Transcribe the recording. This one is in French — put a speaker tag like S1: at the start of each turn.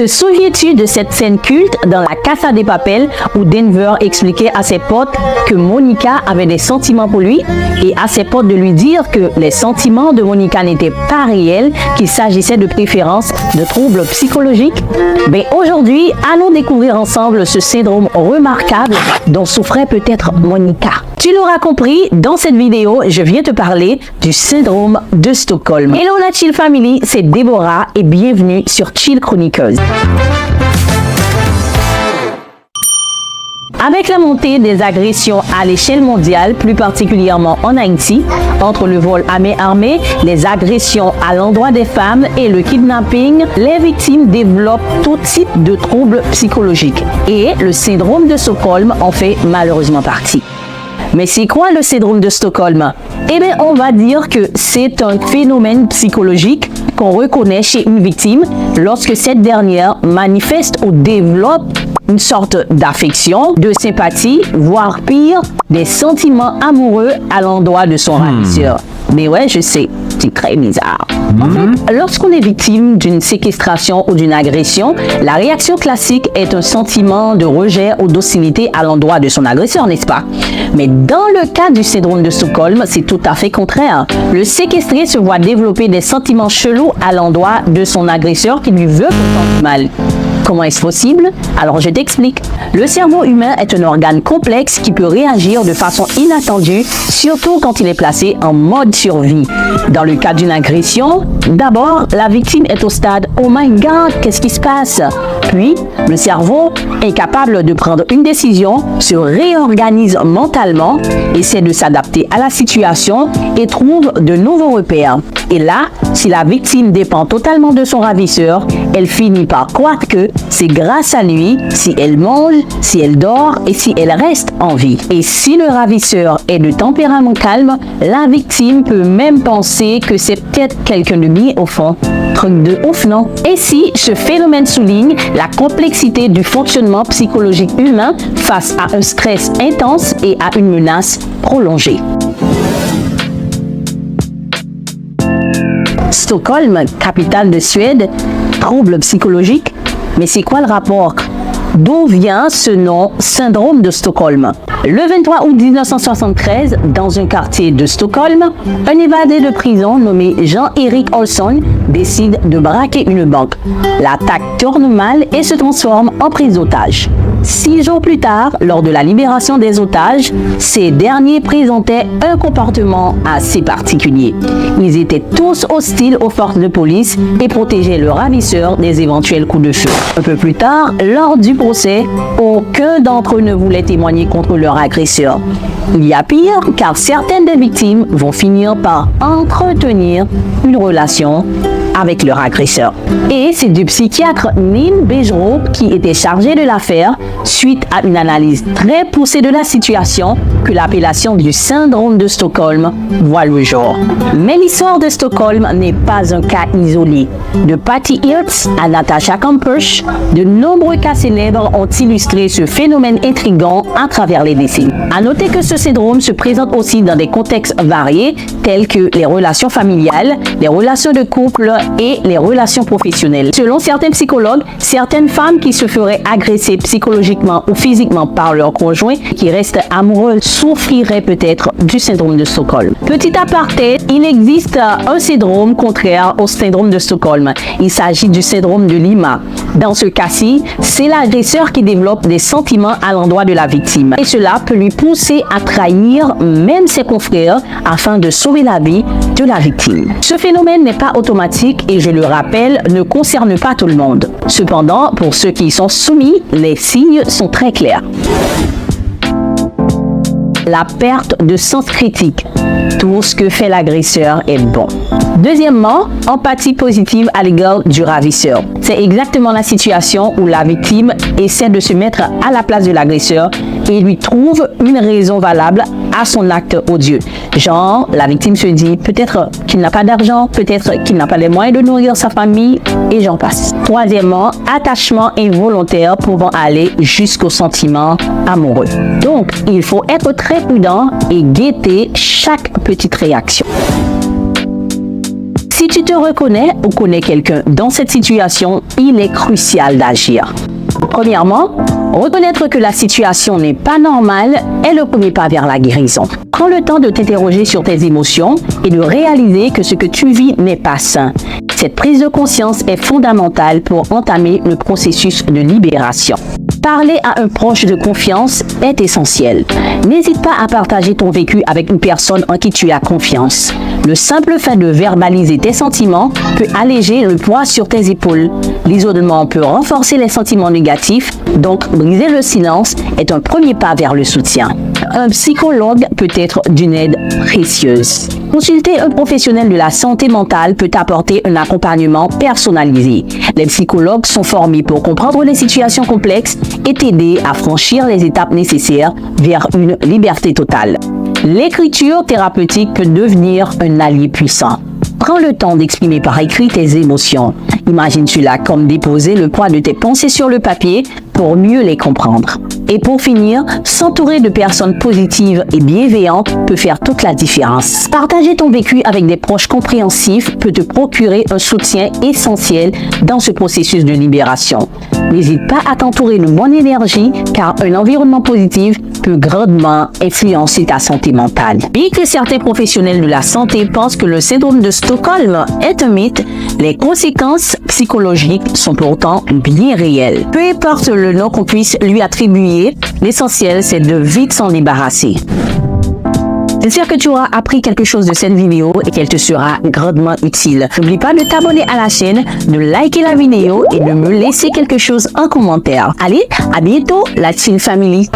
S1: Te souviens-tu de cette scène culte dans La Casa de Papel où Denver expliquait à ses potes que Monica avait des sentiments pour lui et à ses potes de lui dire que les sentiments de Monica n'étaient pas réels, qu'il s'agissait de préférences, de troubles psychologiques? Ben aujourd'hui, allons découvrir ensemble ce syndrome remarquable dont souffrait peut-être Monica. Tu l'auras compris, dans cette vidéo, je viens te parler du syndrome de Stockholm. Hello la Chill Family, c'est Déborah et bienvenue sur Chill Chroniqueuse. Avec la montée des agressions à l'échelle mondiale, plus particulièrement en Haïti, entre le vol à main armée, les agressions à l'endroit des femmes et le kidnapping, les victimes développent tout type de troubles psychologiques. Et le syndrome de Stockholm en fait malheureusement partie. Mais c'est quoi le syndrome de Stockholm? Eh bien, on va dire que c'est un phénomène psychologique qu'on reconnaît chez une victime lorsque cette dernière manifeste ou développe une sorte d'affection, de sympathie, voire pire, des sentiments amoureux à l'endroit de son ravisseur. Mais ouais, je sais, c'est très bizarre. En fait, lorsqu'on est victime d'une séquestration ou d'une agression, la réaction classique est un sentiment de rejet ou d'hostilité à l'endroit de son agresseur, n'est-ce pas? Mais dans le cas du syndrome de Stockholm, c'est tout à fait contraire. Le séquestré se voit développer des sentiments chelous à l'endroit de son agresseur qui lui veut pourtant du mal. Comment est-ce possible? Alors je t'explique. Le cerveau humain est un organe complexe qui peut réagir de façon inattendue, surtout quand il est placé en mode survie. Dans le cas d'une agression, d'abord, la victime est au stade « Oh my God, qu'est-ce qui se passe ?» Puis, le cerveau, incapable de prendre une décision, se réorganise mentalement, essaie de s'adapter à la situation et trouve de nouveaux repères. Et là, si la victime dépend totalement de son ravisseur, elle finit par croire que c'est grâce à lui si elle mange, si elle dort et si elle reste en vie. Et si le ravisseur est de tempérament calme, la victime peut même penser que c'est peut-être quelqu'un de bien au fond. Truc de ouf, non? Et si ce phénomène souligne la complexité du fonctionnement psychologique humain face à un stress intense et à une menace prolongée. Stockholm, capitale de Suède, trouble psychologique. Mais c'est quoi le rapport? D'où vient ce nom syndrome de Stockholm? Le 23 août 1973, dans un quartier de Stockholm, un évadé de prison nommé Jean-Erik Olsson décide de braquer une banque. L'attaque tourne mal et se transforme en prise d'otage. 6 jours plus tard, lors de la libération des otages, ces derniers présentaient un comportement assez particulier. Ils étaient tous hostiles aux forces de police et protégeaient le ravisseur des éventuels coups de feu. Un peu plus tard, lors du procès, aucun d'entre eux ne voulait témoigner contre leur agresseur. Il y a pire, car certaines des victimes vont finir par entretenir une relation avec leur agresseur. Et c'est du psychiatre Neil Bejerot qui était chargé de l'affaire suite à une analyse très poussée de la situation que l'appellation du syndrome de Stockholm voit le jour. Mais l'histoire de Stockholm n'est pas un cas isolé. De Patty Hearst à Natasha Kampusch, de nombreux cas célèbres ont illustré ce phénomène intrigant à travers les décennies. À noter que ce syndrome se présente aussi dans des contextes variés tels que les relations familiales, les relations de couple et les relations professionnelles. Selon certains psychologues, certaines femmes qui se feraient agresser psychologiquement ou physiquement par leur conjoint qui reste amoureux souffriraient peut-être du syndrome de Stockholm. Petit aparté, il existe un syndrome contraire au syndrome de Stockholm. Il s'agit du syndrome de Lima. Dans ce cas-ci, c'est l'agresseur qui développe des sentiments à l'endroit de la victime. Et cela peut lui pousser à trahir même ses confrères afin de sauver la vie de la victime. Ce phénomène n'est pas automatique et, je le rappelle, ne concerne pas tout le monde. Cependant, pour ceux qui y sont soumis, les signes sont très clairs. La perte de sens critique. Tout ce que fait l'agresseur est bon. Deuxièmement, empathie positive à l'égard du ravisseur. C'est exactement la situation où la victime essaie de se mettre à la place de l'agresseur et lui trouve une raison valable à son acte odieux. Genre, la victime se dit peut-être qu'il n'a pas d'argent, peut-être qu'il n'a pas les moyens de nourrir sa famille, et j'en passe. Troisièmement, attachement involontaire pouvant aller jusqu'au sentiment amoureux. Donc, il faut être très prudent et guetter chaque petite réaction. Si tu te te reconnais ou connais quelqu'un dans cette situation, il est crucial d'agir. Premièrement, reconnaître que la situation n'est pas normale est le premier pas vers la guérison. Prends le temps de t'interroger sur tes émotions et de réaliser que ce que tu vis n'est pas sain. Cette prise de conscience est fondamentale pour entamer le processus de libération. Parler à un proche de confiance est essentiel. N'hésite pas à partager ton vécu avec une personne en qui tu as confiance. Le simple fait de verbaliser tes sentiments peut alléger le poids sur tes épaules. L'isolement peut renforcer les sentiments négatifs, donc briser le silence est un premier pas vers le soutien. Un psychologue peut être d'une aide précieuse. Consulter un professionnel de la santé mentale peut apporter un accompagnement personnalisé. Les psychologues sont formés pour comprendre les situations complexes et t'aider à franchir les étapes nécessaires vers une liberté totale. L'écriture thérapeutique peut devenir un allié puissant. Prends le temps d'exprimer par écrit tes émotions. Imagine cela comme déposer le poids de tes pensées sur le papier pour mieux les comprendre. Et pour finir, s'entourer de personnes positives et bienveillantes peut faire toute la différence. Partager ton vécu avec des proches compréhensifs peut te procurer un soutien essentiel dans ce processus de libération. N'hésite pas à t'entourer de bonne énergie car un environnement positif peut grandement influencer ta santé mentale. Bien que certains professionnels de la santé pensent que le syndrome de Stockholm est un mythe, les conséquences psychologiques sont pourtant bien réelles. Peu importe le nom qu'on puisse lui attribuer, l'essentiel c'est de vite s'en débarrasser. J'espère que tu auras appris quelque chose de cette vidéo et qu'elle te sera grandement utile. N'oublie pas de t'abonner à la chaîne, de liker la vidéo et de me laisser quelque chose en commentaire. Allez, à bientôt la Chill Family.